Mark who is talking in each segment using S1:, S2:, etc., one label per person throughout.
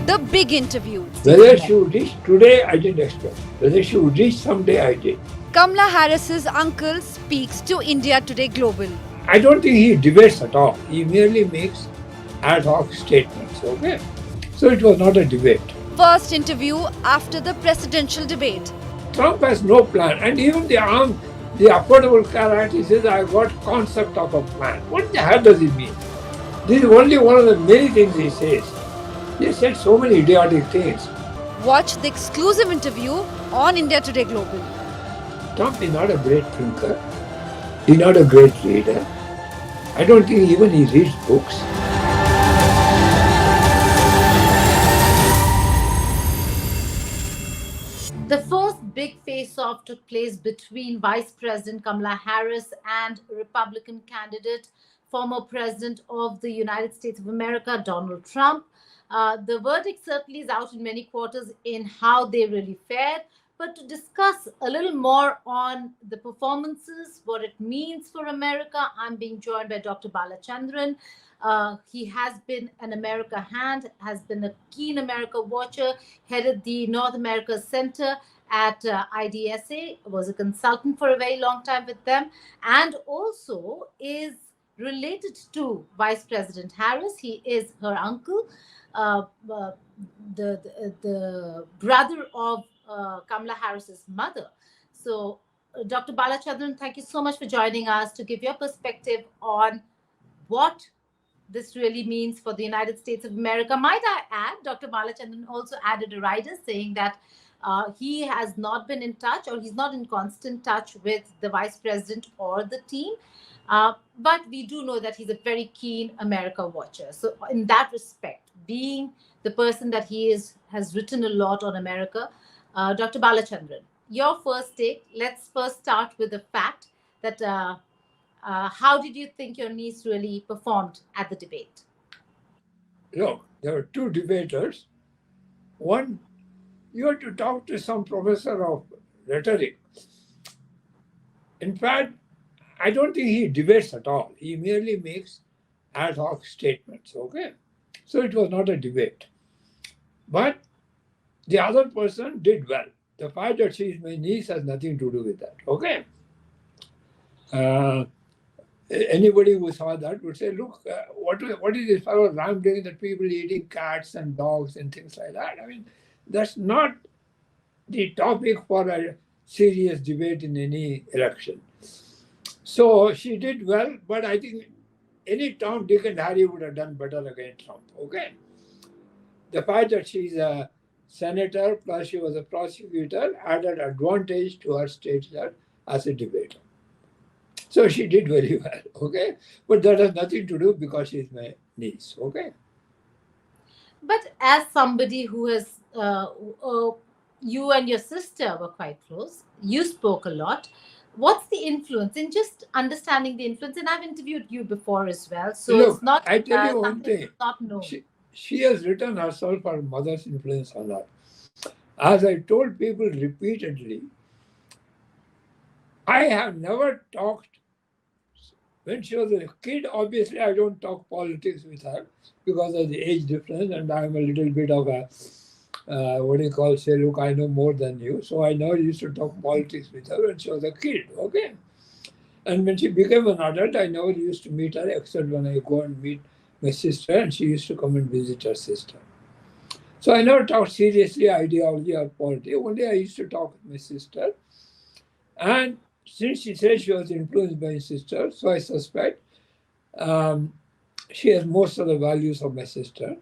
S1: The big interview.
S2: Whether she would reach today, I didn't expect. Whether she would reach someday, I did.
S1: Kamala Harris's uncle speaks to India Today Global.
S2: I don't think he debates at all. He merely makes ad hoc statements, okay? So it was not a debate.
S1: First interview after the presidential debate.
S2: Trump has no plan. And even the Affordable Care Act, he says, I got concept of a plan. What the hell does it mean? This is only one of the many things he says. He said so many idiotic things.
S1: Watch the exclusive interview on India Today Global.
S2: Trump is not a great thinker. He's not a great reader. I don't think even he reads books.
S3: The first big face-off took place between Vice President Kamala Harris and Republican candidate, former President of the United States of America, Donald Trump. The verdict certainly is out in many quarters in how they really fared. But to discuss a little more on the performances, what it means for America, I'm being joined by Dr. Balachandran. He has been an America hand, has been a keen America watcher, headed the North America Center at IDSA, was a consultant for a very long time with them, and also is related to Vice President Harris. He is her uncle, the brother of Kamala Harris's mother. So, Dr. Balachandran, thank you so much for joining us to give your perspective on what this really means for the United States of America. Might I add, Dr. Balachandran also added a rider saying that he has not been in touch, or he's not in constant touch with the vice president or the team. But we do know that he's a very keen America watcher. So in that respect, being the person that he is, has written a lot on America. Dr. Balachandran, your first take. Let's first start with the fact that how did you think your niece really performed at the debate?
S2: Look, there were two debaters. One, you had to talk to some professor of rhetoric. In fact, I don't think he debates at all. He merely makes ad hoc statements, okay? So it was not a debate. But the other person did well. The fact that she is my niece has nothing to do with that, okay? Anybody who saw that would say, look, what is this fellow Ram doing that people eating cats and dogs and things like that? I mean, that's not the topic for a serious debate in any election. So she did well, but I think any Tom, Dick, and Harry would have done better against Trump, okay? The fact that she's a senator plus she was a prosecutor added advantage to her stature as a debater. So she did very well, okay? But that has nothing to do because she's my niece, okay?
S3: But as somebody who has, you and your sister were quite close, you spoke a lot. What's the influence in just understanding the influence? And I've interviewed you before as well. So
S2: look,
S3: it's not,
S2: I tell you one thing.
S3: Not known.
S2: She has written herself her mother's influence on her. As I told people repeatedly, I have never talked. When she was a kid, obviously I don't talk politics with her because of the age difference, and I'm a little bit of a, say, look, I know more than you. So I never used to talk politics with her when she was a kid, okay? And when she became an adult, I never used to meet her except when I go and meet my sister, and she used to come and visit her sister. So I never talked seriously ideology or politics. Only I used to talk with my sister. And since she said she was influenced by my sister, so I suspect she has most of the values of my sister.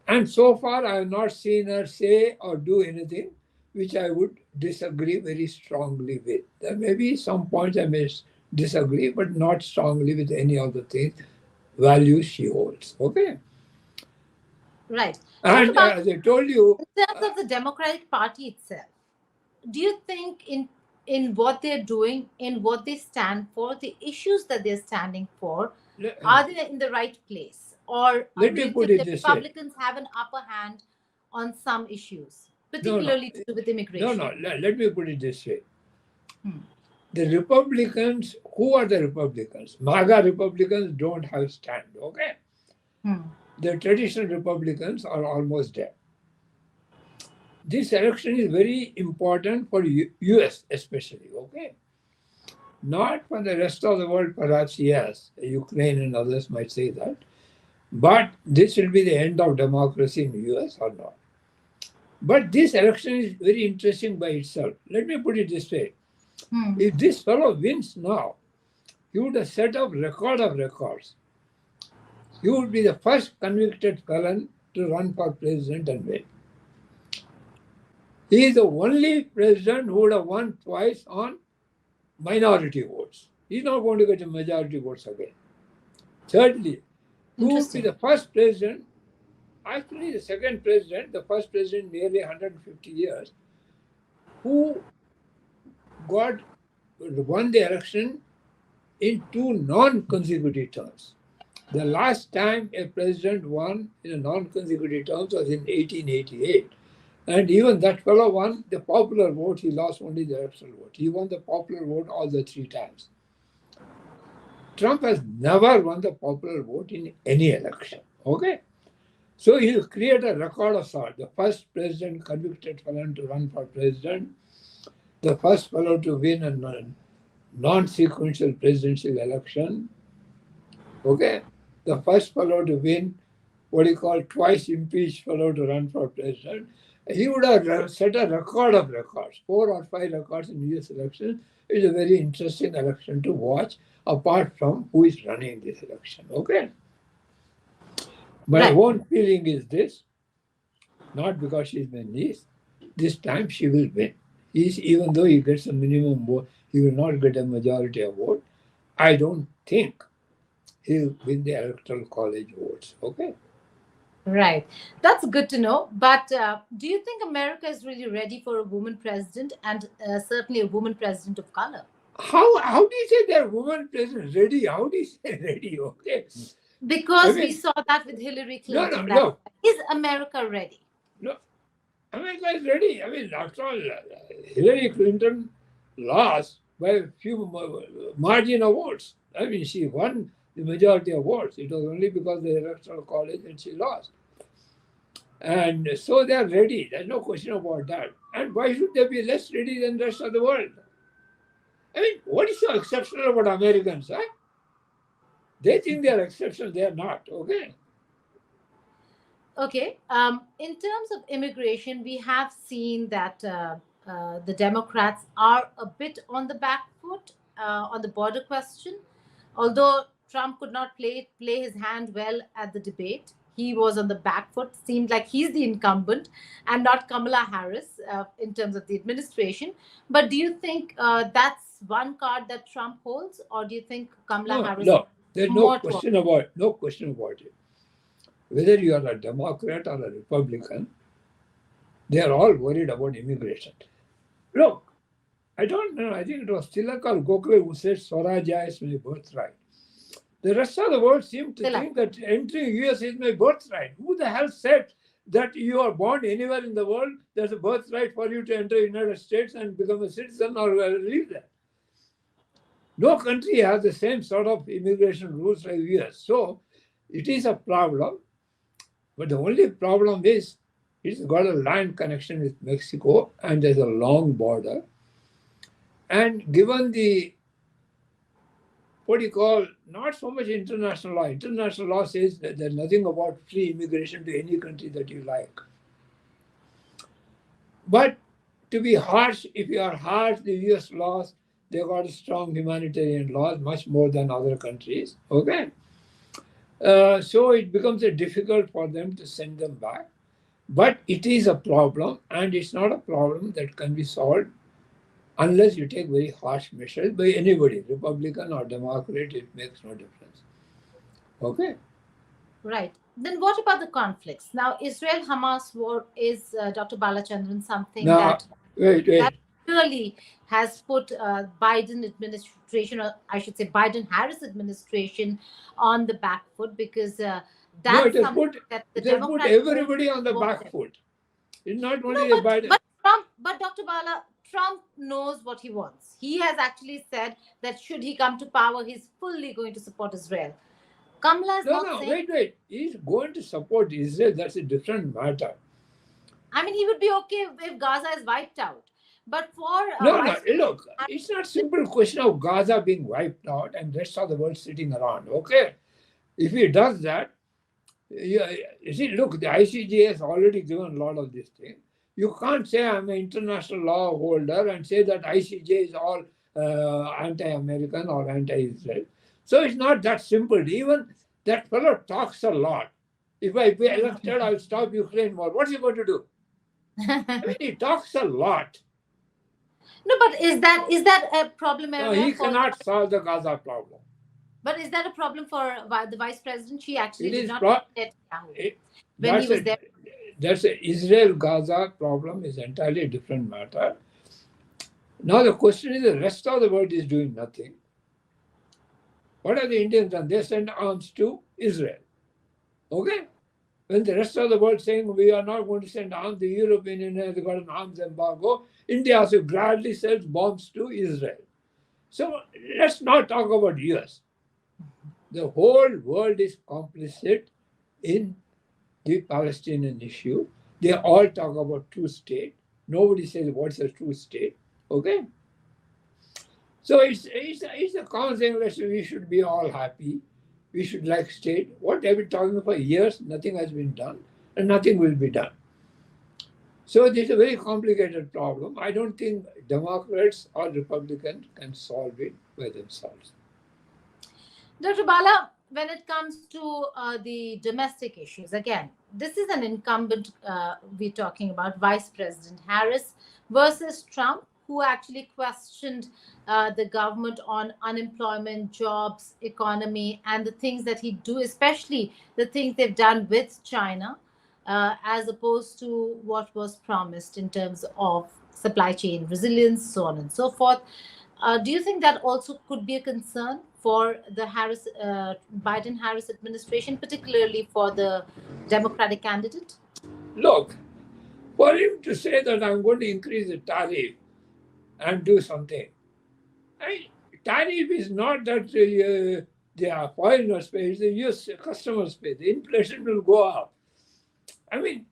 S2: And so far, I have not seen her say or do anything which I would disagree very strongly with. There may be some points I may disagree, but not strongly with any of the things, values she holds. Okay?
S3: Right.
S2: And as I told you,
S3: in terms of the Democratic Party itself, do you think in what they're doing, in what they stand for, the issues that they're standing for, are they in the right place? Or do you think the Republicans have an upper hand on some issues, particularly to do with immigration?
S2: Let me put it this way. The Republicans, who are the Republicans? MAGA Republicans don't have stand, okay? The traditional Republicans are almost dead. this election is very important for US especially, okay? Not for the rest of the world, perhaps, yes. Ukraine and others might say that. But this will be the end of democracy in the US or not. But this election is very interesting by itself. Let me put it this way. If this fellow wins now, he would have set up record of records. He would be the first convicted felon to run for president and win. He is the only president who would have won twice on minority votes. He's not going to get a majority votes again. Thirdly, who would be the first president, actually the second president, the first president nearly 150 years, who won the election in 2 non-consecutive terms. The last time a president won in a non-consecutive terms was in 1888. And even that fellow won the popular vote. He lost only the electoral vote. He won the popular vote all the 3 times. Trump has never won the popular vote in any election. Okay? So he'll create a record of sort. The first president convicted felon to run for president, the first fellow to win a non-sequential presidential election. Okay? The first fellow to win what you call twice impeached fellow to run for president. He would have set a record of records, 4 or 5 records in US election. It's a very interesting election to watch, apart from who is running this election. Okay? My own feeling is this, not because she's my niece, this time she will win. Even though he gets a minimum vote, he will not get a majority of vote. I don't think he'll win the electoral college votes. Okay?
S3: Right. That's good to know. But do you think America is really ready for a woman president, and certainly a woman president of color?
S2: How do you say that woman president ready? How do you say ready? Okay.
S3: Because we saw that with Hillary Clinton.
S2: No.
S3: Is America ready?
S2: No. America is ready. I mean, after all, Hillary Clinton lost by a few margin of votes. I mean, she won the majority of votes. It was only because of the electoral college and she lost. And so they are ready. There's no question about that. And why should they be less ready than the rest of the world? I mean, what is so exceptional about Americans? Huh? They think they are exceptional. They are not. Okay.
S3: Okay. In terms of immigration, we have seen that the Democrats are a bit on the back foot on the border question. Although Trump could not play his hand well at the debate, he was on the back foot. Seemed like he's the incumbent and not Kamala Harris in terms of the administration. But do you think that's one card that Trump holds, or do you think Kamala Harris?
S2: No, there's no question about it. Whether you are a Democrat or a Republican, they are all worried about immigration. Look, I don't know. I think it was Tilak or Gokhale who said Swarajya is my birthright. The rest of the world seemed to think that entering US is my birthright. Who the hell said that you are born anywhere in the world, there's a birthright for you to enter the United States and become a citizen or live there? No country has the same sort of immigration rules like US. So it is a problem. But the only problem is it's got a land connection with Mexico and there's a long border. And given the, what do you call, not so much international law. International law says that there's nothing about free immigration to any country that you like. But to be harsh, if you are harsh, the US laws, they've got strong humanitarian laws, much more than other countries. Okay? So it becomes difficult for them to send them back. But it is a problem, and it's not a problem that can be solved unless you take very harsh measures by anybody, Republican or Democrat, it makes no difference. Okay?
S3: Right. Then what about the conflicts? Now, Israel-Hamas war is, Dr. Balachandran, something that really has put Biden administration, or I should say Biden-Harris administration, on the back foot, because that's something that the Democrats
S2: put everybody on the back foot. It's not only Biden.
S3: But Dr. Bala, Trump knows what he wants. He has actually said that should he come to power, he's fully going to support Israel. Kamala is not saying...
S2: Wait. He's going to support Israel. That's a different matter.
S3: I mean, he would be okay if Gaza is wiped out. But for
S2: No, no, look, it's not simple question of Gaza being wiped out and rest of the world sitting around. Okay, if he does that, you see, look, the ICJ has already given a lot of this thing. You can't say I'm an international law holder and say that ICJ is all anti-American or anti-Israel. So it's not that simple. Even that fellow talks a lot. If I be elected, I'll stop Ukraine war. What's he going to do? I mean, he talks a lot.
S3: No, but is that a problem
S2: No,
S3: area
S2: he
S3: for?
S2: cannot solve the Gaza problem.
S3: But is that a problem for the vice president? She actually
S2: It
S3: did
S2: is
S3: not
S2: it,
S3: when he was there.
S2: That's a Israel-Gaza problem is entirely a different matter. Now the question is, the rest of the world is doing nothing. What have the Indians done? They send arms to Israel. Okay? When the rest of the world saying we are not going to send arms, the European Union has got an arms embargo. India also gladly sells bombs to Israel. So let's not talk about US. The whole world is complicit in the Palestinian issue. They all talk about two state. Nobody says what's a true state. Okay? So it's a common thing that we should be all happy. We should like state. What I've been talking for years, nothing has been done and nothing will be done. So this is a very complicated problem. I don't think Democrats or Republicans can solve it by themselves.
S3: Dr. Bala, when it comes to the domestic issues, again, this is an incumbent we're talking about, Vice President Harris versus Trump, who actually questioned the government on unemployment, jobs, economy, and the things that he do, especially the things they've done with China, as opposed to what was promised in terms of supply chain resilience, so on and so forth. Do you think that also could be a concern for the Biden-Harris administration, particularly for the Democratic candidate?
S2: Look, for him to say that I'm going to increase the tariff and do something, tariff is not that the foreigners pay, it's the US customers pay. The inflation will go up. I mean,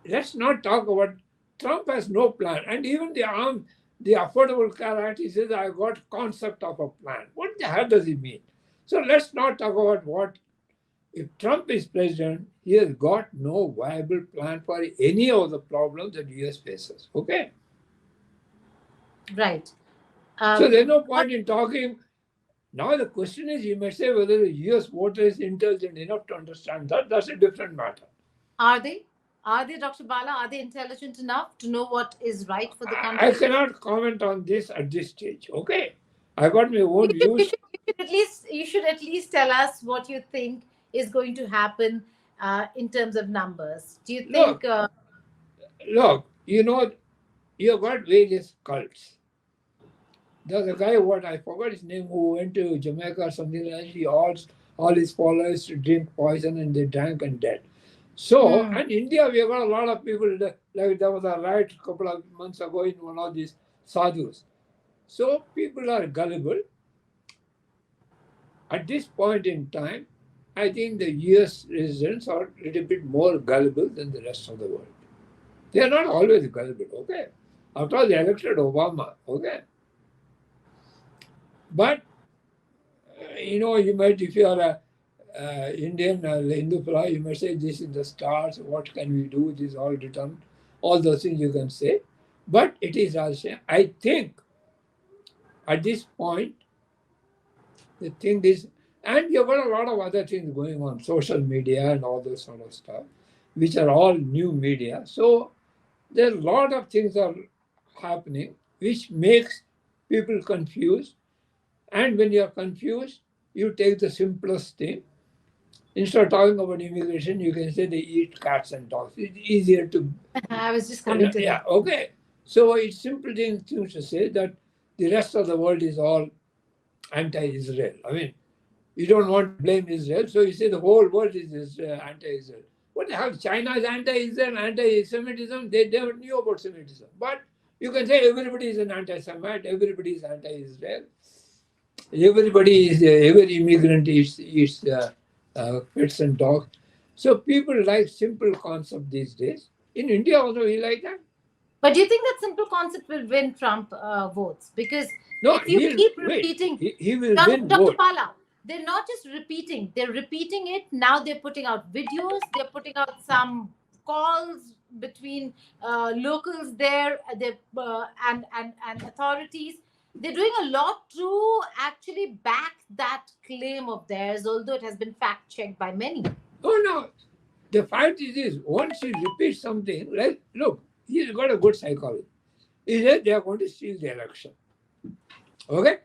S2: let's not talk about Trump has no plan. And even the Affordable Care Act, he says, I got concept of a plan. What the hell does he mean? So let's not talk about what, if Trump is president, he has got no viable plan for any of the problems that US faces. Okay?
S3: Right.
S2: So there's no point in talking. Now the question is, you may say whether the US voter is intelligent enough to understand that. That's a different matter.
S3: Are they? Are they, Dr. Bala? Are they intelligent enough to know what is right for the country?
S2: I cannot comment on this at this stage. Okay, I got my own views.
S3: You should at least tell us what you think is going to happen in terms of numbers. Do you think?
S2: Look, you've got various cults. There's a guy, what I forgot his name, who went to Jamaica or something like that. He asked all his followers to drink poison and they drank and died. So, and India, we have got a lot of people, like there was a riot a couple of months ago in one of these sadhus. So people are gullible. At this point in time, I think the US residents are a little bit more gullible than the rest of the world. They are not always gullible, okay? After all, they elected Obama, okay? But, you might, if you are a Indian Hindu fellow, you might say, this is the stars, what can we do, this is all written, all those things you can say. But it is also, I think, at this point, the thing is, and you've got a lot of other things going on, social media and all those sort of stuff, which are all new media. So there are a lot of things are happening, which makes people confused. And when you're confused, you take the simplest thing. Instead of talking about immigration, you can say they eat cats and dogs. It's easier to.
S3: I was just coming to
S2: that. Okay. So it's simple things to say that the rest of the world is all anti-Israel. I mean, you don't want to blame Israel, so you say the whole world is anti-Israel. What the hell? China is anti-Israel, anti-Semitism. They never knew about Semitism. But you can say everybody is an anti-Semite, everybody is anti-Israel. Every immigrant eats pets and dogs. So people like simple concept these days. In India also we like that.
S3: But do you think that simple concept will win Trump votes? Because
S2: No,
S3: if you
S2: he'll
S3: keep
S2: wait.
S3: repeating,
S2: He will
S3: Dr.
S2: win
S3: Dr.
S2: vote.
S3: Pala, they're not just repeating, they're repeating it. Now they're putting out videos, they're putting out some calls between locals there and authorities. They're doing a lot to actually back that claim of theirs, although it has been fact checked by many.
S2: Oh no. The fact is this, once you repeat something, like look, he's got a good psychology. He said they are going to steal the election. Okay?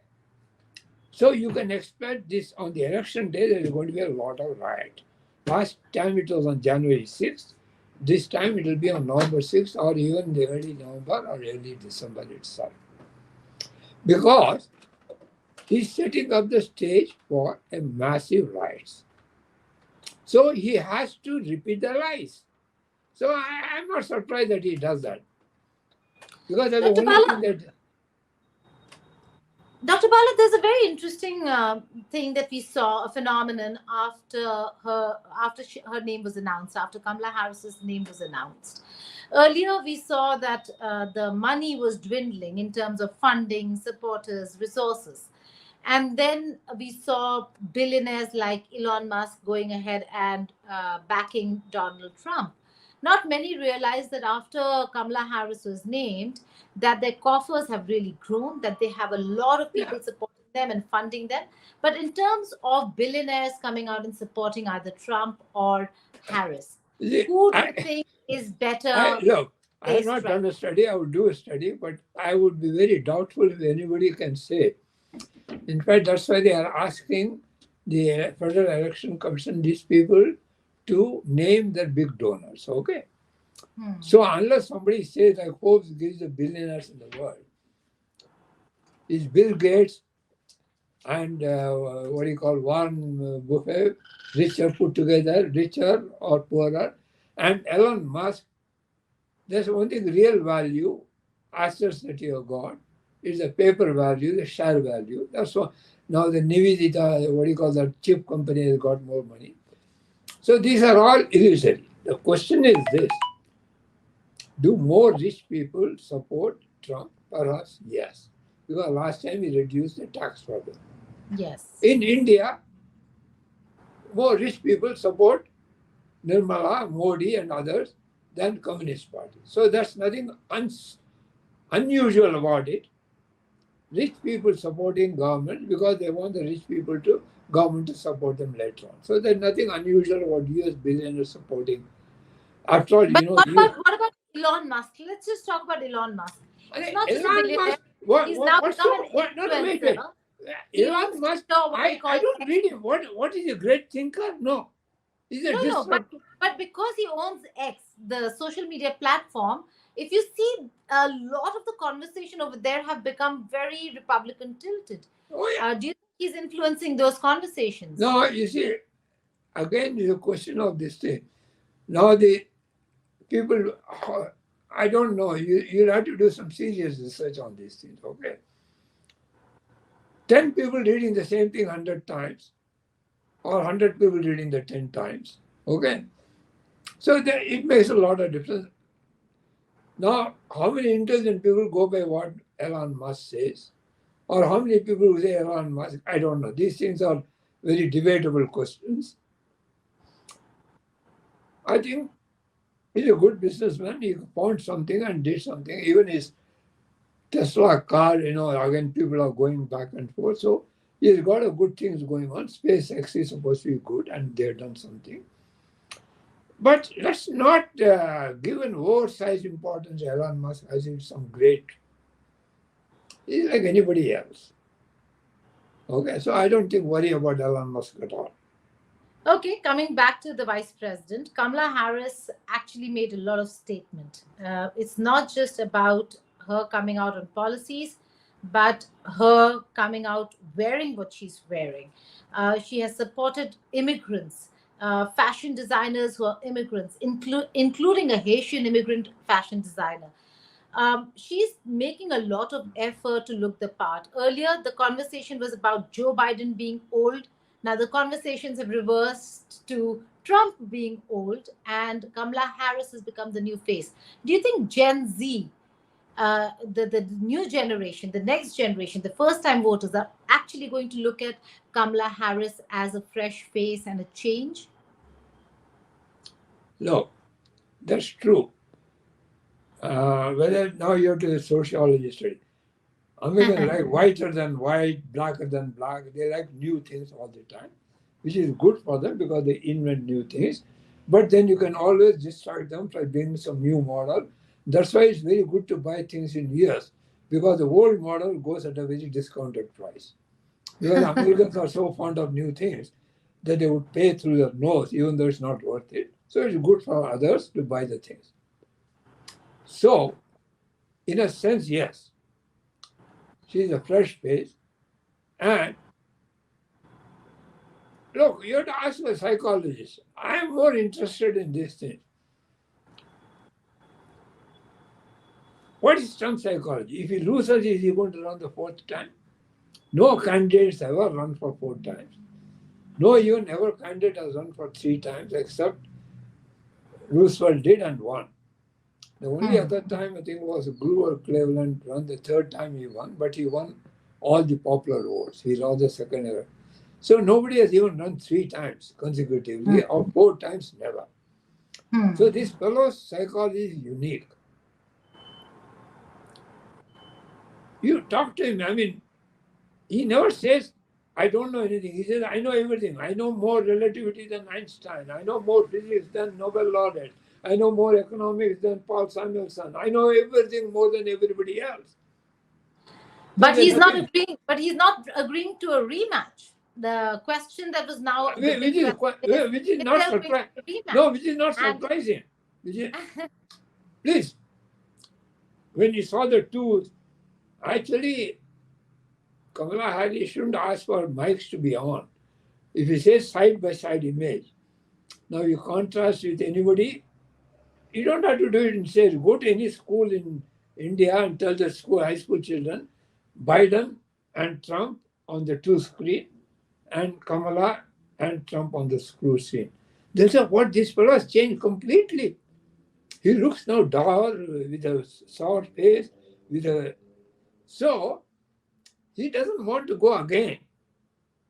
S2: So you can expect this on the election day, there is going to be a lot of riot. Last time it was on January 6th. This time it will be on November 6th or even the early November or early December itself. Because he's setting up the stage for a massive riots. So he has to repeat the lies. So I'm not surprised that he does that. Because that's the
S3: Dr.
S2: only
S3: Bala,
S2: thing that.
S3: Dr. Bala, there's a very interesting thing that we saw, a phenomenon after her name was announced, after Kamala Harris's name was announced. Earlier, we saw that the money was dwindling in terms of funding, supporters, resources. And then we saw billionaires like Elon Musk going ahead and backing Donald Trump. Not many realize that after Kamala Harris was named, that their coffers have really grown, that they have a lot of people supporting them and funding them. But in terms of billionaires coming out and supporting either Trump or Harris, who do you think is better?
S2: Look, I have not done a study. I would do a study, but I would be very doubtful if anybody can say. In fact, that's why they are asking the Federal Election Commission, these people, to name their big donors. Okay? So unless somebody says, I hope gives the billionaires in the world, is Bill Gates and Warren Buffett richer put together, richer or poorer, and Elon Musk, there's one thing, real value, assets that you have got, is the paper value, the share value. That's why now the Nivedita, that chip company has got more money. So these are all illusory. The question is this: do more rich people support Trump? Perhaps yes, because last time he reduced the tax burden.
S3: Yes.
S2: In India, more rich people support Nirmala, Modi, and others than Communist Party. So that's nothing unusual about it. Rich people supporting government because they want the rich people to government to support them later on. So there's nothing unusual about US billionaires supporting. After all,
S3: but what about Elon Musk? Let's just talk about Elon Musk. He's not just a billionaire. He's now become an influencer.
S2: Elon Musk, I don't read him. What is a great thinker? No. He's a disruptor.
S3: But because he owns X, the social media platform, if you see, a lot of the conversation over there have become very Republican tilted.
S2: Oh, yeah.
S3: Do you think he's influencing those conversations?
S2: No, you see, again, it's a question of this thing. Now the people, I don't know, you'll have to do some serious research on these things, okay? 10 people reading the same thing 100 times, or 100 people reading the 10 times, okay? So it makes a lot of difference. Now, how many intelligent people go by what Elon Musk says? Or how many people who say Elon Musk? I don't know. These things are very debatable questions. I think he's a good businessman. He found something and did something. Even his Tesla car, again, people are going back and forth. So he's got a good things going on. SpaceX is supposed to be good, and they've done something. But let's not give an oversized importance to Elon Musk as if some great. He's like anybody else. Okay, so I don't worry about Elon Musk at all.
S3: Okay, coming back to the vice president, Kamala Harris actually made a lot of statement. It's not just about her coming out on policies, but her coming out wearing what she's wearing. She has supported immigrants, fashion designers who are immigrants, including a Haitian immigrant fashion designer. She's making a lot of effort to look the part. Earlier, the conversation was about Joe Biden being old. Now the conversations have reversed to Trump being old and Kamala Harris has become the new face. Do you think Gen Z, the new generation, the next generation, the first time voters are actually going to look at Kamala Harris as a fresh face and a change?
S2: No, that's true. Whether now you have to the sociology study. Americans like whiter than white, blacker than black. They like new things all the time, which is good for them because they invent new things. But then you can always distract them by bringing some new model. That's why it's very good to buy things in years because the old model goes at a very discounted price. Because Americans are so fond of new things that they would pay through their nose even though it's not worth it. So it's good for others to buy the things. So, in a sense, yes, she's a fresh face. And look, you have to ask a psychologist. I'm more interested in this thing. What is Trump's psychology? If he loses, is he going to run the fourth time? No candidates ever run for 4 times. No even ever candidate has run for 3 times, except Roosevelt did and won. The only other time I think was Grover Cleveland run the 3rd time he won, but he won all the popular votes. He lost the second ever. So nobody has even run 3 times consecutively or 4 times never. So this fellow's psychology is unique. You talk to him, I mean, he never says, I don't know anything. He says, I know everything. I know more relativity than Einstein. I know more physics than Nobel laureate. I know more economics than Paul Samuelson. I know everything more than everybody else.
S3: But he's not agreeing. But he's not agreeing to a rematch. The question that was now
S2: which is not surprising. No, which is not surprising. Please, when you saw the two, actually, Kamala Harris shouldn't ask for mics to be on. If you say side by side image, now you contrast with anybody. You don't have to do it and say, go to any school in India and tell the high school children, Biden and Trump on the 2 screen, and Kamala and Trump on the screen. They'll say, what, this fellow has changed completely. He looks now dour, with a sour face, So, he doesn't want to go again.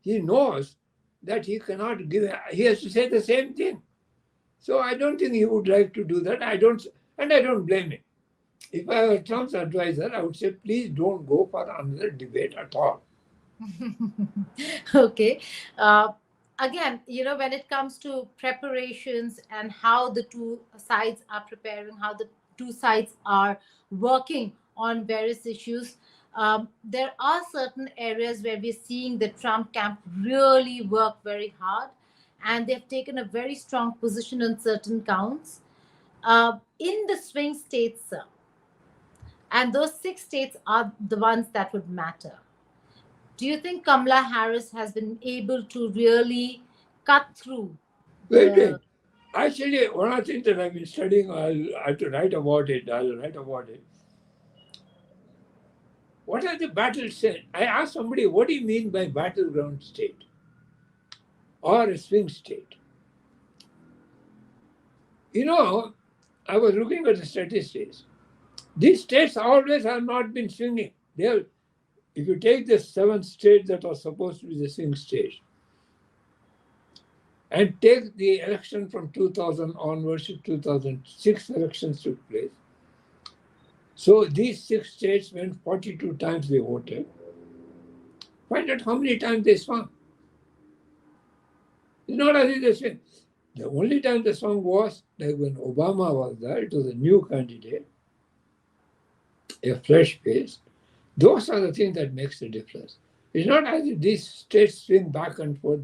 S2: He knows that he cannot he has to say the same thing. So I don't think he would like to do that. I don't blame him. If I were Trump's advisor, I would say, please don't go for another debate at all.
S3: Okay. Again, when it comes to preparations and how the two sides are preparing, how the two sides are working on various issues, there are certain areas where we're seeing the Trump camp really work very hard, and they've taken a very strong position on certain counts. In the swing states, sir, and those 6 states are the ones that would matter. Do you think Kamala Harris has been able to really cut through?
S2: Wait. Actually, one of the things that I've been studying, I have to write about it. I'll write about it. What are the battles? I asked somebody, what do you mean by battleground state or a swing state? I was looking at the statistics. These states always have not been swinging. If you take the 7 states that are supposed to be the swing states, and take the election from 2000 onwards to 2006 elections took place. So these 6 states went 42 times they voted. Find out how many times they swung. It's not as if they swing. The only time they swung was like when Obama was there. It was a new candidate, a fresh face. Those are the things that makes the difference. It's not as if these states swing back and forth.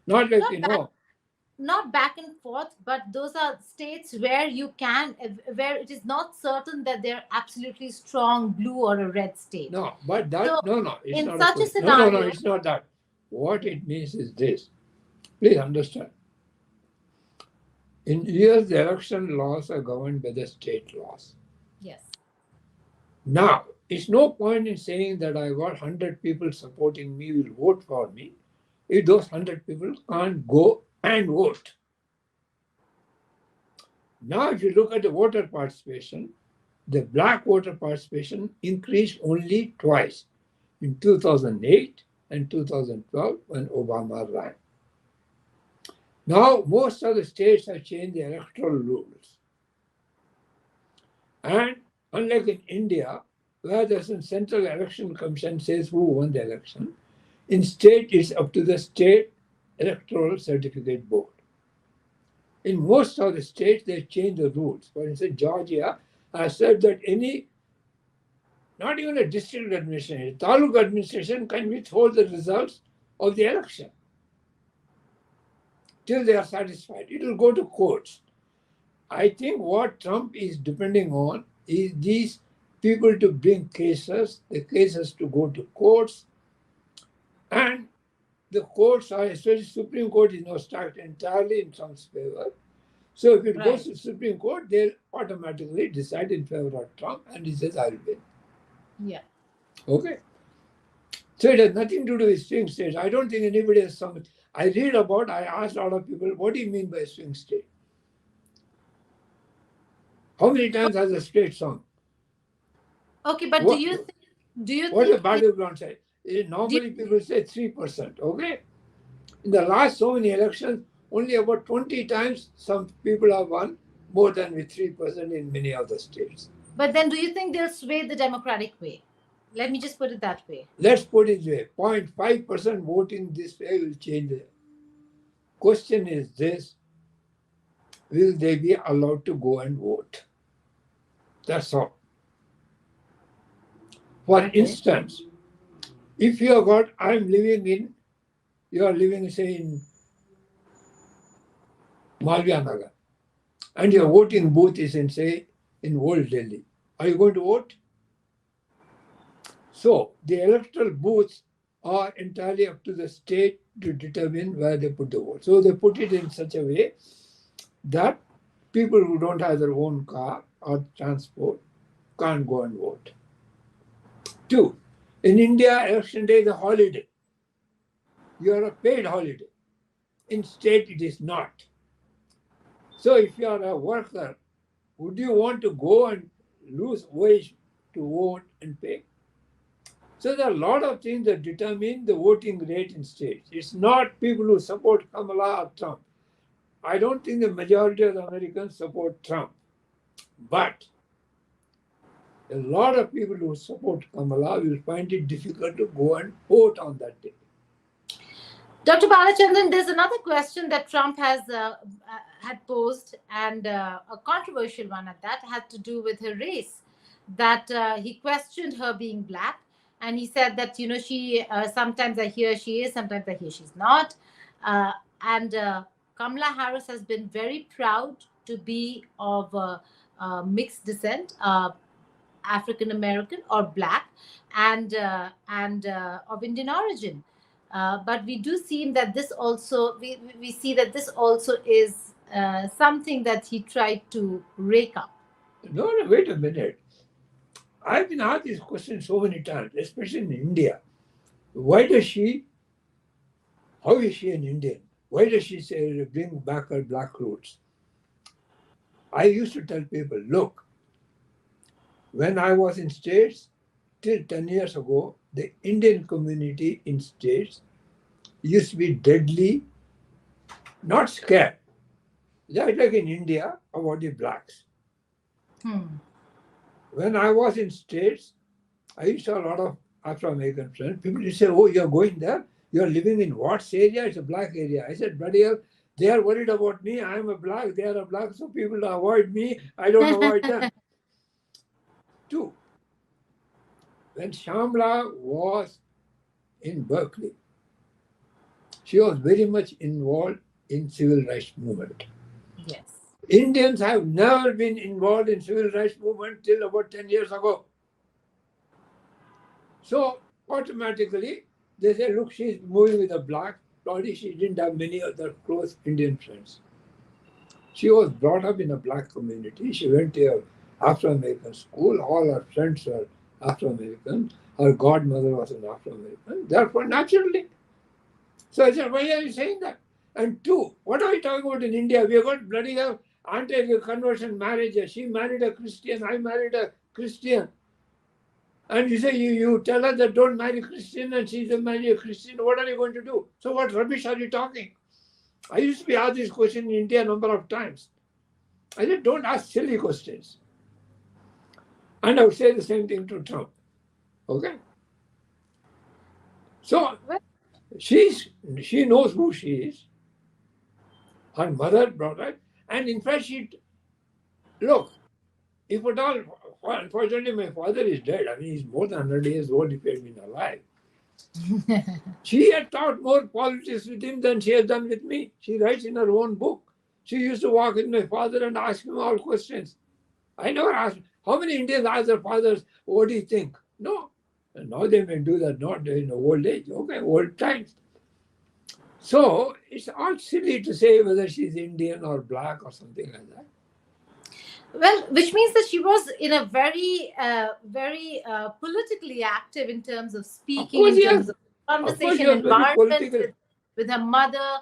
S2: Not like,
S3: Not back and forth, but those are states where where it is not certain that they're absolutely strong blue or a red state.
S2: No, but that,
S3: so
S2: no, it's
S3: in
S2: not
S3: such a scenario.
S2: No, it's not that. What it means is this. Please understand. In US, the election laws are governed by the state laws.
S3: Yes.
S2: Now, it's no point in saying that I got 100 people supporting me will vote for me, if those 100 people can't go and vote. Now, if you look at the voter participation, the black voter participation increased only twice, in 2008 and 2012 when Obama ran. Now, most of the states have changed the electoral rules. And unlike in India, where there's a central election commission says who won the election, in state it's up to the state electoral certificate board. In most of the states, they change the rules. For instance, Georgia has said that not even a district administration, taluk administration can withhold the results of the election till they are satisfied. It will go to courts. I think what Trump is depending on is these people to bring cases, the cases to go to courts, and the courts are, especially Supreme Court, is now stacked entirely in Trump's favor. So if it goes to Supreme Court, they'll automatically decide in favor of Trump, and he says, I'll win.
S3: Yeah.
S2: Okay. So it has nothing to do with swing states. I don't think anybody has some. I asked a lot of people, what do you mean by swing state? How many times has a state sung?
S3: Okay, but do you think
S2: What's the battleground say? Normally people say 3%. Okay. In the last so many elections, only about 20 times some people have won more than with 3% in many other states.
S3: But then do you think they'll sway the democratic way? Let me just put it that way.
S2: Let's put it this way. 0.5% voting this way will change the question is this: will they be allowed to go and vote? That's all. For instance, if you are living, say, in Malviya Nagar, and your voting booth is in Old Delhi, are you going to vote? So the electoral booths are entirely up to the state to determine where they put the vote. So they put it in such a way that people who don't have their own car or transport can't go and vote. 2, in India, election day is a holiday. You are a paid holiday. In state, it is not. So if you are a worker, would you want to go and lose wage to vote and pay? So there are a lot of things that determine the voting rate in states. It's not people who support Kamala or Trump. I don't think the majority of the Americans support Trump. But a lot of people who support Kamala will find it difficult to go and vote on that day.
S3: Dr. Balachandran, there's another question that Trump has had posed, and a controversial one at that, had to do with her race. That he questioned her being black, and he said that she sometimes I hear she is, sometimes I hear she's not, and Kamala Harris has been very proud to be of mixed descent, African American or black, and of Indian origin. But we do see that this also we see that this also is something that he tried to rake up.
S2: No, wait a minute. I've been asked this question so many times, especially in India. How is she an Indian? Why does she say bring back her black roots? I used to tell people, look, when I was in States, till 10 years ago, the Indian community in States used to be deadly, not scared, just like in India, about the blacks. When I was in States, I used to have a lot of Afro-American friends. People used to say, oh, you're going there? You're living in what area? It's a black area. I said, bloody hell, they are worried about me. I'm a black, they are a black, so people avoid me. I don't avoid them. 2, when Shamla was in Berkeley, she was very much involved in civil rights movement.
S3: Yes.
S2: Indians have never been involved in civil rights movement till about 10 years ago. So automatically they say, look, she's moving with a black body. She didn't have many other close Indian friends. She was brought up in a black community. She went to an Afro-American school. All her friends were Afro-American. Her godmother was an Afro-American. Therefore, naturally, So I said, why are you saying that? And two, what are you talking about in India? We have got bloody hell anti-conversion marriages. She married a Christian, I married a Christian. And you say, you tell her that don't marry Christian and she doesn't marry a Christian. What are you going to do? So what rubbish are you talking? I used to be asked this question in India a number of times. I said, don't ask silly questions. And I would say the same thing to Trump. Okay? So she knows who she is. Her mother brought her. And in fact, look, if at all, unfortunately, my father is dead. I mean, he's more than 100 years old if he had been alive. She had taught more politics with him than she has done with me. She writes in her own book. She used to walk with my father and ask him all questions. I never asked, how many Indians ask their fathers, what do you think? No. And now they may do that, not in old age, okay, old times. So it's all silly to say whether she's Indian or black or something like that.
S3: Well, which means that she was in a very politically active in terms of speaking, in terms of conversation environment with her mother,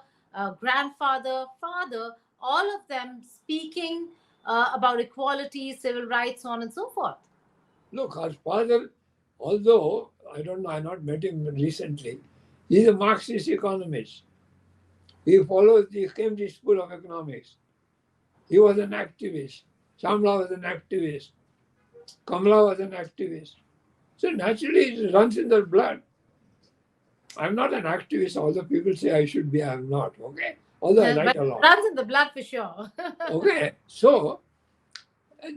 S3: grandfather, father, all of them speaking about equality, civil rights, so on and so forth.
S2: Look, her father, although I don't know, I've not met him recently, he's a Marxist economist. He follows the Cambridge School of Economics. He was an activist. Shamla was an activist. Kamala was an activist. So naturally it runs in their blood. I'm not an activist, although people say I should be, I'm not, okay? Although I write a lot.
S3: It runs in the blood for sure.
S2: Okay, so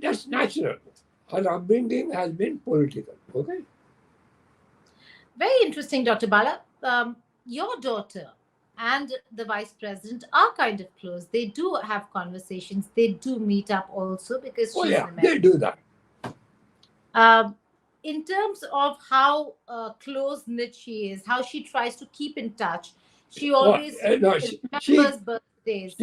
S2: that's natural. Her upbringing has been political, okay?
S3: Very interesting, Dr. Bala. Your daughter and the vice president are kind of close. They do have conversations. They do meet up also because she's an American.
S2: They do that.
S3: In terms of how close-knit she is, how she tries to keep in touch, she always remembers birthdays.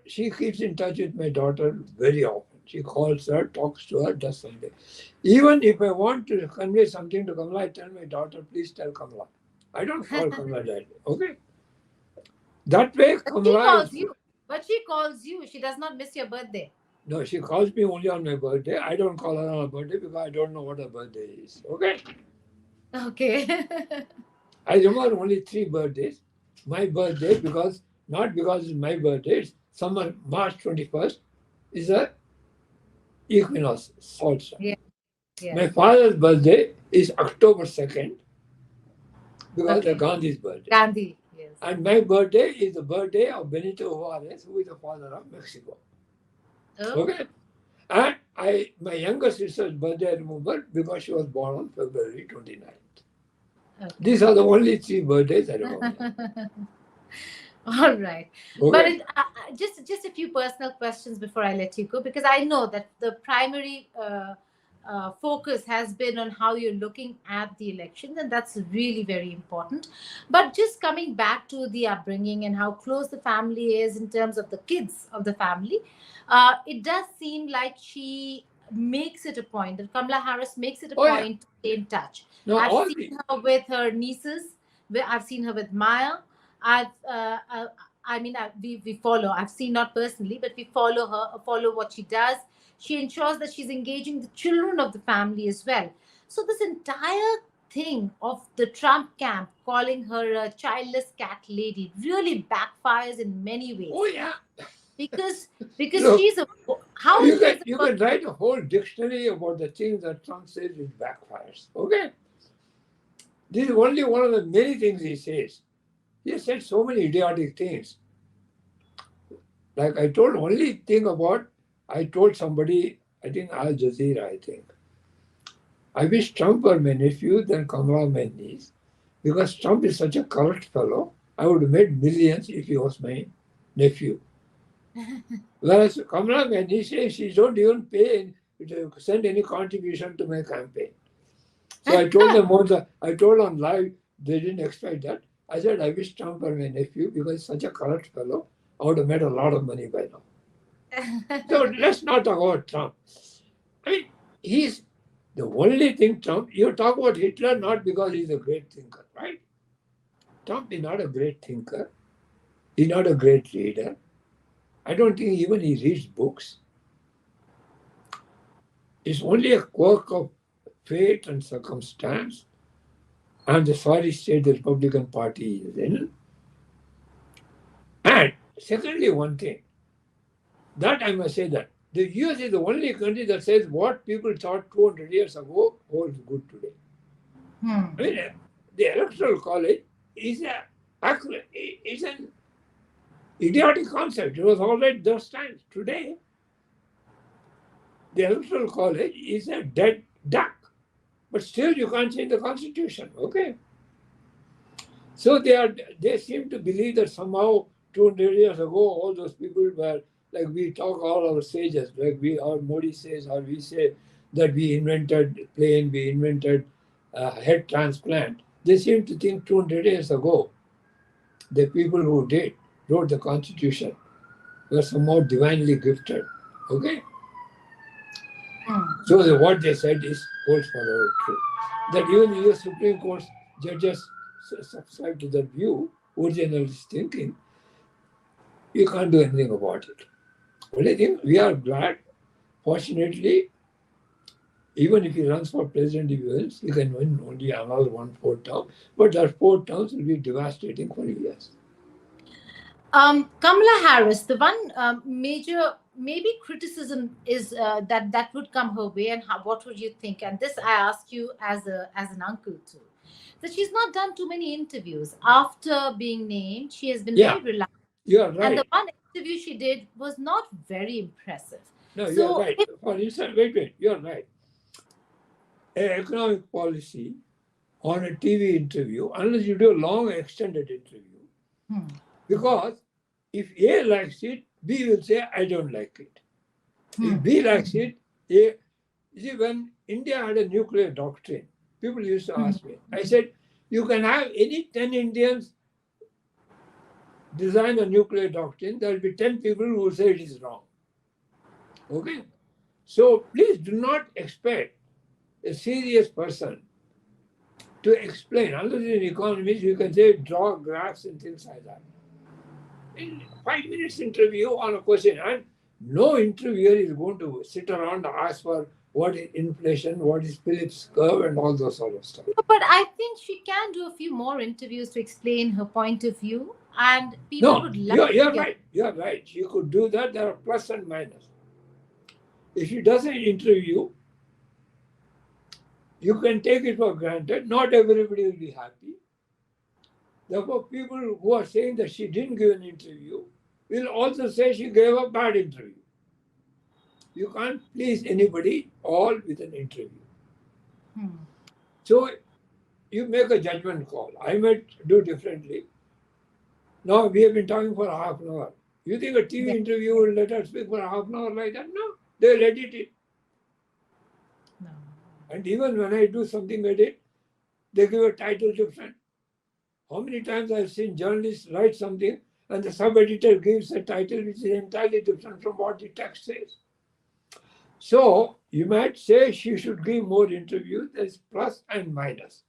S2: She keeps in touch with my daughter very often. She calls her, talks to her, does something. Even if I want to convey something to Kamala, I tell my daughter, please tell Kamala. I don't call Kamala directly, okay? That way, Kamala
S3: But she calls you. She does not miss your birthday.
S2: No, she calls me only on my birthday. I don't call her on her birthday because I don't know what her birthday is. Okay?
S3: Okay.
S2: I remember only 3 birthdays. My birthday, not because it's my birthday, it's March 21st, is a equinox solstice.
S3: Yeah.
S2: My father's birthday is October 2nd because of Gandhi's birthday.
S3: Gandhi, yes.
S2: And my birthday is the birthday of Benito Juarez, who is the father of Mexico.
S3: Oh.
S2: Okay? And my younger sister's birthday, I remember, because she was born on February 29th. Okay. These are the only 3 birthdays I remember.
S3: All right.
S2: Okay.
S3: But just a few personal questions before I let you go, because I know that the primary focus has been on how you're looking at the elections, and that's really very important. But just coming back to the upbringing and how close the family is in terms of the kids of the family, it does seem like she makes it a point, that Kamala Harris makes it a point to stay in touch.
S2: No,
S3: I've seen her with her nieces. I've seen her with Maya. We follow. I've seen, not personally, but we follow her, follow what she does. She ensures that she's engaging the children of the family as well. So this entire thing of the Trump camp calling her a childless cat lady really backfires in many ways.
S2: Oh yeah.
S3: Because look, she's a how
S2: you can write a whole dictionary about the things that Trump says which backfires. Okay. This is only one of the many things he says. He has said so many idiotic things. Like I told somebody, I think Al Jazeera, I wish Trump were my nephew than Kamala my niece, because Trump is such a corrupt fellow. I would have made millions if he was my nephew. Whereas Kamala my niece says she don't even pay to send any contribution to my campaign. So I told them I told on live, they didn't expect that. I said, I wish Trump were my nephew because he's such a corrupt fellow. I would have made a lot of money by now. So let's not talk about Trump. I mean, he's the only thing Trump, you talk about Hitler not because he's a great thinker, right? Trump is not a great thinker. He's not a great reader. I don't think even he reads books. It's only a quirk of fate and circumstance and the sorry state the Republican Party is in. And secondly, one thing, that I must say that the US is the only country that says what people thought 200 years ago holds good today. I mean, the Electoral College is an idiotic concept. It was all right those times. Today, the Electoral College is a dead duck. But still, you can't change the Constitution, okay? So they seem to believe that somehow 200 years ago, all those people were, like we talk all our sages, like our Modi says, or we say that we invented plane, we invented head transplant. They seem to think 200 years ago, the people who wrote the Constitution were somehow divinely gifted, okay? So what they said is holds forever true. That even the US Supreme Court judges subscribe to that view, originalist thinking, you can't do anything about it. Only thing, we are glad, fortunately, even if he runs for president, he can win only another 1/4 term, but that 4 terms will be devastating for US.
S3: Kamala Harris, the one major maybe criticism is that would come her way, and what would you think? And this I ask you as an uncle too, that she's not done too many interviews after being named. She has been very relaxed.
S2: You are right.
S3: And the one interview she did was not very impressive.
S2: No, you're right. For instance, wait, you're right. An economic policy on a TV interview, unless you do a long extended interview, because if A likes it, B will say, I don't like it. If B likes it, A. You see, when India had a nuclear doctrine, people used to ask me, I said, you can have any 10 Indians design a nuclear doctrine, there will be 10 people who will say it is wrong. Okay? So please do not expect a serious person to explain. Unless in economics, you can say draw graphs and things like that. In 5 minutes interview on a question, and no interviewer is going to sit around and ask for what is inflation, what is Phillips curve, and all those sort of stuff.
S3: But I think she can do a few more interviews to explain her point of view, and people would love
S2: you're right. You're right. She could do that. There are plus and minus. If she does an interview, you can take it for granted. Not everybody will be happy. Therefore, people who are saying that she didn't give an interview will also say she gave a bad interview. You can't please anybody all with an interview. So you make a judgment call. I might do differently. Now we have been talking for half an hour. You think a TV interview will let us speak for half an hour like that? No, they'll edit it.
S3: No.
S2: And even when I do something edit, they give a title different. How many times I've seen journalists write something and the sub-editor gives a title which is entirely different from what the text says. So you might say she should give more interviews. There's plus and minus.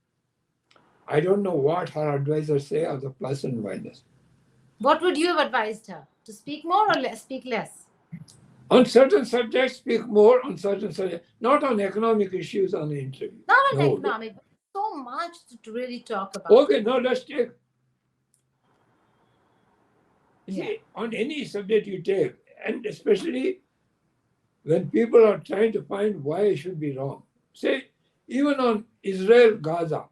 S2: I don't know what her advisors say of the plus and minus.
S3: What would you have advised her? To speak more or speak less?
S2: On certain subjects, speak more. On certain subjects, not on economic issues on the interview.
S3: Not on economic, but so much to really talk about.
S2: Okay, now let's take. See, on any subject you take, and especially when people are trying to find why I should be wrong. Say, even on Israel, Gaza,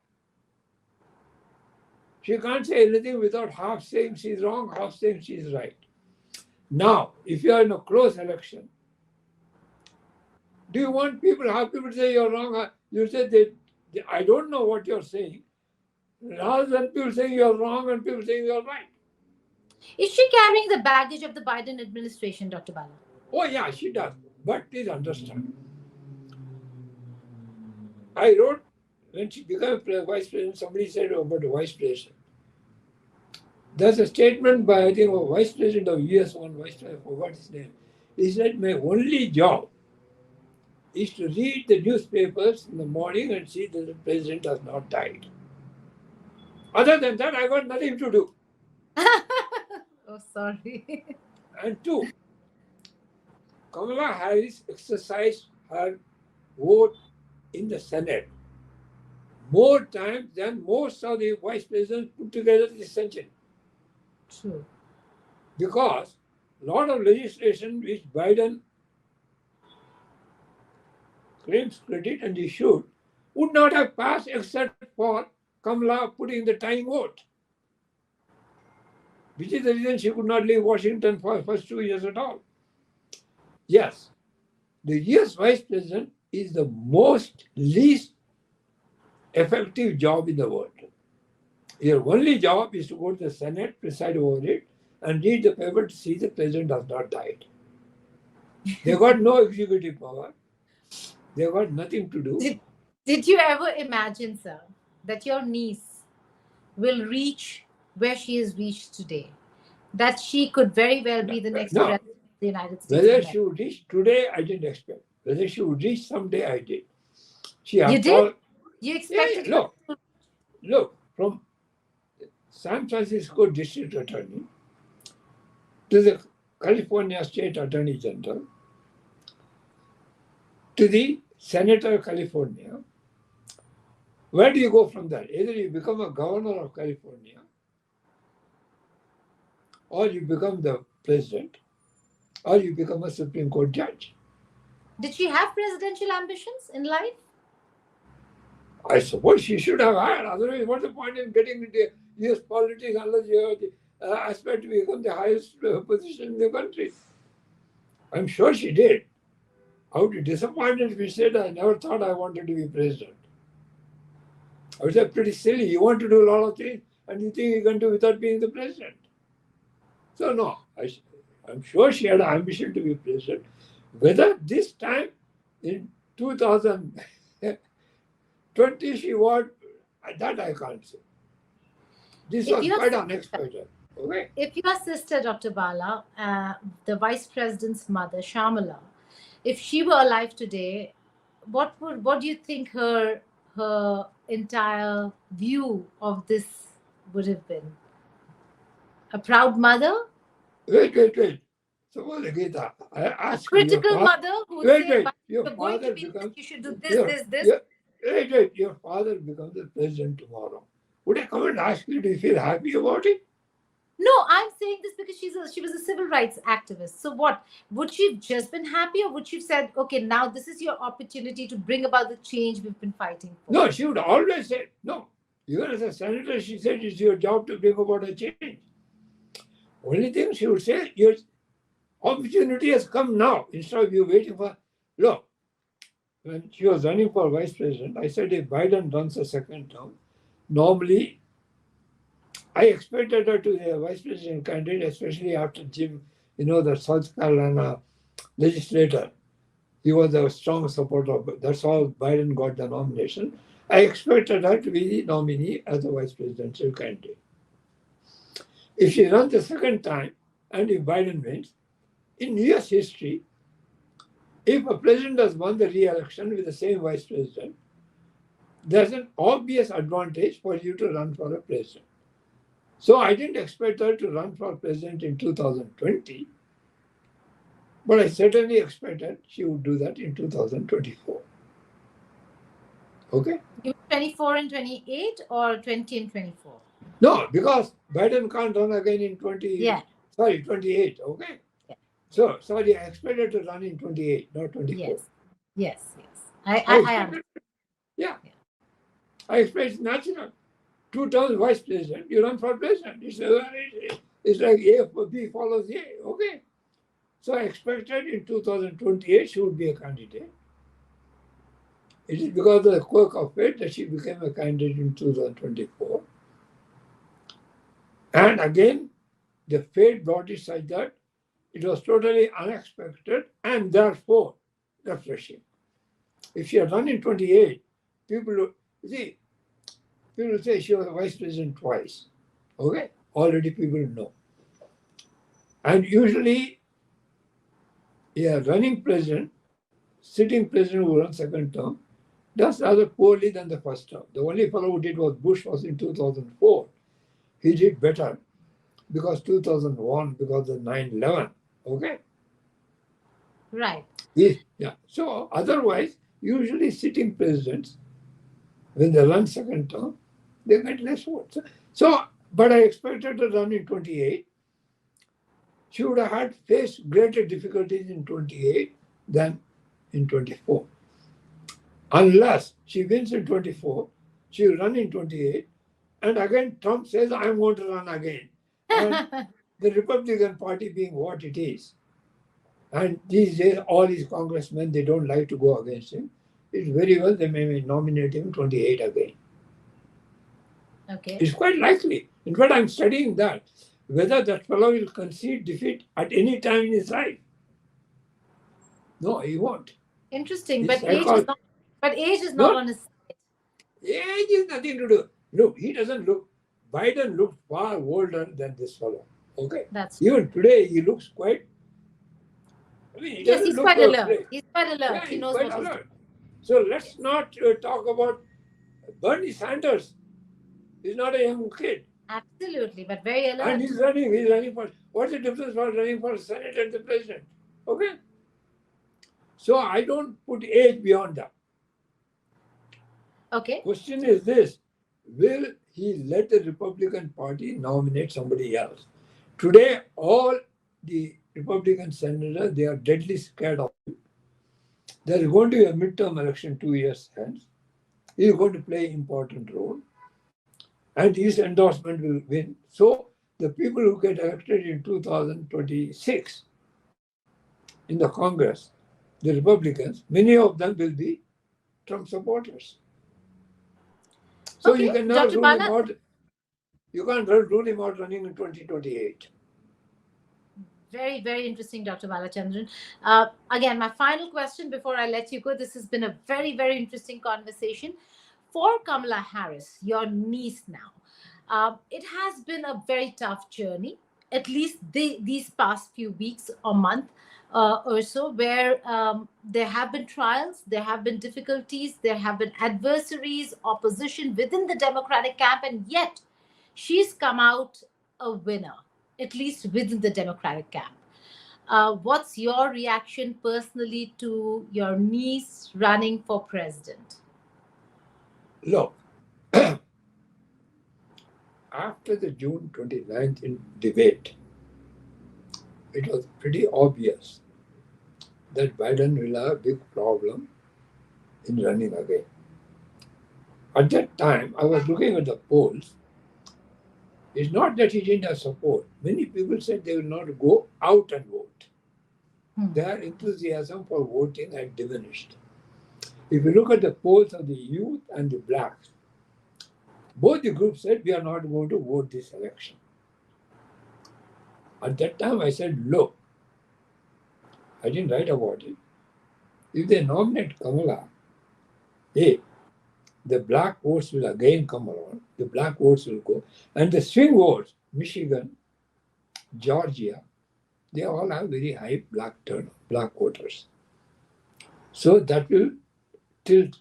S2: she can't say anything without half saying she's wrong, half saying she's right. Now, if you are in a close election, do you want half people say you're wrong? You say I don't know what you're saying. Rather than people saying you're wrong and people saying you're right.
S3: Is she carrying the baggage of the Biden administration, Dr. Bala?
S2: Oh, yeah, she does. But please understand. I wrote, when she became vice president, somebody said about the vice president. There's a statement by, I think, a vice president of US, one vice president, I forgot his name. He said, my only job is to read the newspapers in the morning and see that the president has not died. Other than that, I got nothing to do.
S3: Oh, sorry.
S2: And two, Kamala Harris exercised her vote in the Senate more times than most of the vice presidents put together this century.
S3: True.
S2: Because a lot of legislation which Biden claims credit and he should would not have passed except for Kamala putting the tying vote. Which is the reason she could not leave Washington for the first 2 years at all. Yes, the US vice president is the least effective job in the world. Your only job is to go to the Senate, preside over it, and read the paper to see the president has not died. They got no executive power. They got nothing to do.
S3: Did you ever imagine, sir, that your niece will reach where she has reached today? That she could very well be the next
S2: No.
S3: president of the United States?
S2: Whether she would reach today, I didn't expect. Whether she would reach someday, I did.
S3: You did? You expected
S2: Yeah. Look, from San Francisco District Attorney to the California State Attorney General to the Senator of California, where do you go from there? Either you become a governor of California or you become the president or you become a Supreme Court judge.
S3: Did she have presidential ambitions in life?
S2: I suppose she should have had. Otherwise, what's the point in getting into US politics unless you have the aspect to become the highest position in the country? I'm sure she did. I would be disappointed if she said, I never thought I wanted to be president. I would say, pretty silly. You want to do a lot of things and you think you can do without being the president. So, no, I'm sure she had an ambition to be president. Whether this time in 2020 she was, that I can't say. This was quite unexpected. Okay.
S3: If your sister, Dr. Bala, the vice president's mother, Shamala, if she were alive today, what do you think her entire view of this would have been? A proud mother?
S2: Wait. Suppose Gita, I ask
S3: a critical mother who would say,
S2: your
S3: you're going to be
S2: becomes,
S3: you should do this.
S2: Wait, your father becomes the president tomorrow. Would I come and ask you, do you feel happy about it?
S3: No, I'm saying this because she was a civil rights activist. So what? Would she have just been happy, or would she have said, okay, now this is your opportunity to bring about the change we've been fighting for?
S2: No, she would always say, no. Even as a senator, she said it's your job to bring about a change. Only thing she would say, your opportunity has come now, instead of you waiting for, look, when she was running for vice president, I said if Biden runs a second term, normally I expected her to be a vice president candidate, especially after Jim, the South Carolina legislator. He was a strong supporter of it. That's how Biden got the nomination. I expected her to be the nominee as a vice presidential candidate. If she runs the second time, and if Biden wins, in US history, if a president has won the re-election with the same vice president, there's an obvious advantage for you to run for a president. So I didn't expect her to run for president in 2020, but I certainly expected she would do that in 2024. Okay?
S3: You 24 and 28 or 20 and 24?
S2: No, because Biden can't run again in 28, okay?
S3: Yeah.
S2: So, sorry, I expected to run in 28, not 24.
S3: Yes. I understand.
S2: Yeah. I expect it's natural. 2 terms vice president, you run for president. It's like A, B follows A, okay? So I expected in 2028 she would be a candidate. It is because of the quirk of fate that she became a candidate in 2024. And again, the fate brought it such that it was totally unexpected and therefore refreshing. If she had run in 28, people say she was a vice president twice. Okay? Already people know. And usually, a running president, sitting president who runs second term, does rather poorly than the first term. The only fellow who did was Bush was in 2004. He did better because 2001, because of 9/11. Okay?
S3: Right.
S2: Yeah. So otherwise, usually sitting presidents, when they run second term, they get less votes. So, but I expected to run in 28. She would have had faced greater difficulties in 28 than in 24. Unless she wins in 24, she will run in 28, and again Trump says, I'm going to run again. And the Republican Party being what it is, and these days all these congressmen, they don't like to go against him. It's very well they may nominate him 28 again.
S3: Okay.
S2: It's quite likely. In fact, I'm studying that, whether that fellow will concede defeat at any time in his life. No, he won't.
S3: Interesting.
S2: He's
S3: But age is not
S2: No.
S3: on his side.
S2: Age is nothing to do. Look, he doesn't look. Biden looked far older than this fellow. Okay.
S3: That's
S2: Even today, he looks quite. I mean, he
S3: yes,
S2: doesn't
S3: he's
S2: look
S3: quite
S2: like
S3: alert.
S2: play.
S3: He's quite alert.
S2: Yeah,
S3: He
S2: he's
S3: knows
S2: quite
S3: what he's doing.
S2: alert. So let's not talk about Bernie Sanders. He's not a young kid,
S3: Absolutely, but very alert.
S2: and he's running. He's running for. What's the difference for running for Senate and the president? Okay. So I don't put age beyond that.
S3: Okay.
S2: Question is this: will he let the Republican Party nominate somebody else? Today, all the Republican senators, they are deadly scared of him. There is going to be a midterm election 2 years hence. He is going to play an important role, and his endorsement will win. So the people who get elected in 2026 in the Congress, the Republicans, many of them will be Trump supporters. So
S3: Okay,
S2: you can now
S3: Dr.
S2: rule him
S3: Bala.
S2: out. You can't rule him out running in 2028.
S3: Very, very interesting, Dr. Balachandran. Again, my final question before I let you go. This has been a very, very interesting conversation. For Kamala Harris, your niece now, it has been a very tough journey, at least these past few weeks or month or so, where there have been trials, there have been difficulties, there have been adversaries, opposition within the Democratic camp, and yet she's come out a winner, at least within the Democratic camp. What's your reaction personally to your niece running for president?
S2: Look, after the June 29th debate, it was pretty obvious that Biden will have a big problem in running again. At that time, I was looking at the polls. It's not that he didn't have support. Many people said they will not go out and vote. Their enthusiasm for voting had diminished. If you look at the polls of the youth and the blacks, both the groups said we are not going to vote this election. At that time, I said, look, I didn't write about it. If they nominate Kamala, hey, the black votes will again come around. The black votes will go. And the swing votes, Michigan, Georgia, they all have very high black turnout, black voters. So that will tilt.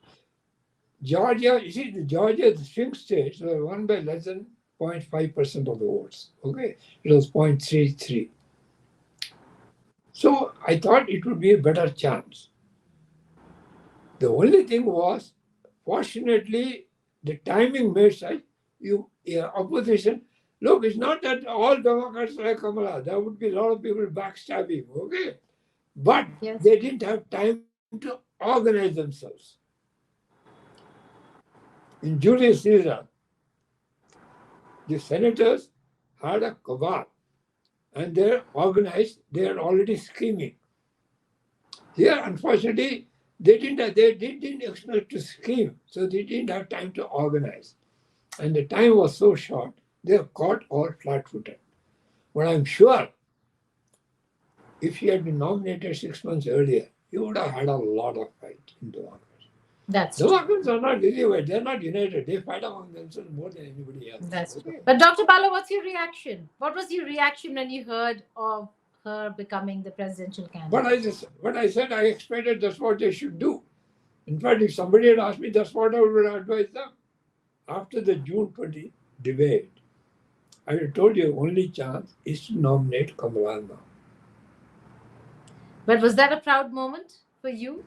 S2: Georgia, you see, the swing states were won by less than 0.5% of the votes. Okay, it was 0.33. So I thought it would be a better chance. The only thing was, fortunately, the timing made such opposition. Look, it's not that all Democrats like Kamala. There would be a lot of people backstabbing. Okay, but
S3: Yes.
S2: they didn't have time to organize themselves. In Julius Caesar, the senators had a cabal and they're organized, they're already scheming. Here, unfortunately, they didn't expect to scheme, so they didn't have time to organize. And the time was so short, they were caught all flat-footed. But I'm sure if he had been nominated 6 months earlier, he would have had a lot of fight in Democrats.
S3: That's true.
S2: Democrats are not divided, they're not united. They fight among themselves more than anybody else.
S3: That's true. But Dr. Bala, what's your reaction? What was your reaction when you heard of her becoming the presidential candidate?
S2: But I said I expected that's what they should do. In fact, if somebody had asked me, that's what I would advise them. After the June 20 debate, I would have told you only chance is to nominate Kamala now.
S3: But was that a proud moment for you,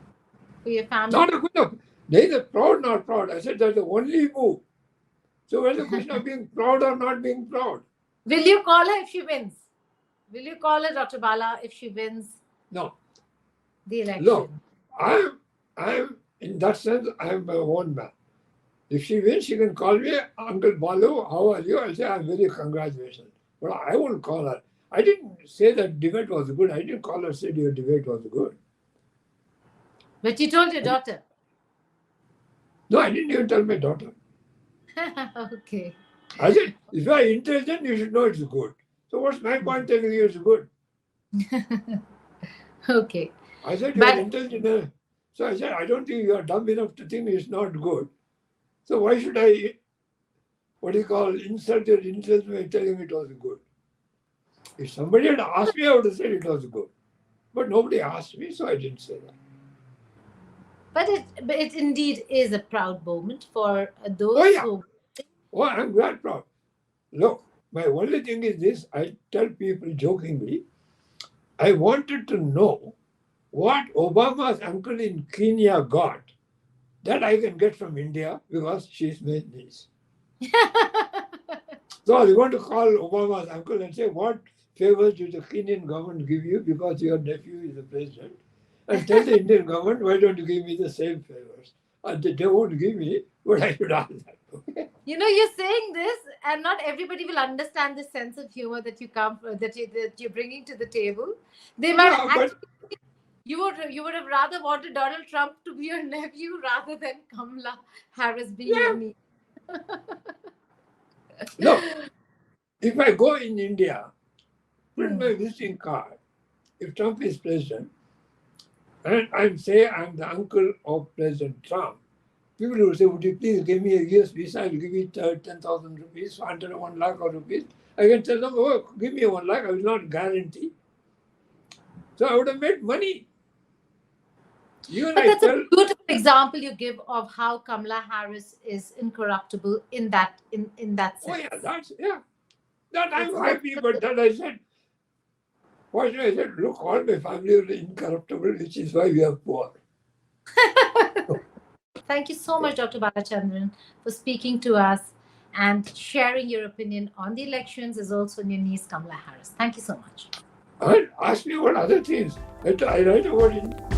S3: for your family?
S2: Not a good enough. Neither proud nor proud. I said that's the only move. So where's the question of being proud or not being proud?
S3: Will you call her if she wins? Will you call her, Dr. Bala, if she wins
S2: No.
S3: the election?
S2: Look, I'm in that sense, I'm my own man. If she wins, she can call me, Uncle Balu, how are you? I'll say, I'm very congratulations. But I won't call her. I didn't say that debate was good. I didn't call her and say your debate was good.
S3: But you told your daughter.
S2: No, I didn't even tell my daughter.
S3: Okay.
S2: I said, if you are intelligent, you should know it's good. So what's my point telling you it's good?
S3: Okay.
S2: I said, you
S3: But-
S2: are intelligent. So I said, I don't think you are dumb enough to think it's not good. So why should I, insult your intelligence by telling it was good? If somebody had asked me, I would have said it was good. But nobody asked me, so I didn't say that.
S3: But it indeed is a proud moment for those
S2: Oh, yeah.
S3: who.
S2: Oh, I'm glad proud. Look, my only thing is this, I tell people jokingly, I wanted to know what Obama's uncle in Kenya got that I can get from India because she's my niece. So I want to call Obama's uncle and say, what favors did the Kenyan government give you because your nephew is the president? And tell the Indian government, why don't you give me the same favors? They won't give me, but I should ask that. Okay?
S3: You know, you're saying this, and not everybody will understand the sense of humor that you're bringing to the table. They might
S2: Yeah, but-
S3: actually. You would have rather wanted Donald Trump to be your nephew rather than Kamala Harris being your niece.
S2: Look, if I go in India, print my visiting card, if Trump is president, and I say I'm the uncle of President Trump, people will say, would you please give me a US visa? I'll give you 10,000 rupees, 1 lakh of rupees. I can tell them, oh, give me 1 lakh, I will not guarantee. So I would have made money. Even
S3: But
S2: I
S3: that's
S2: tell,
S3: a beautiful example you give of how Kamala Harris is incorruptible in that
S2: oh
S3: sense.
S2: that I'm
S3: It's
S2: happy, but that I said, why should I say, look, all my family are incorruptible, which is why we are poor.
S3: Thank you so much, Dr. Balachandran, for speaking to us and sharing your opinion on the elections, as also on your niece Kamala Harris. Thank you so much.
S2: And ask me what other things. I write about it.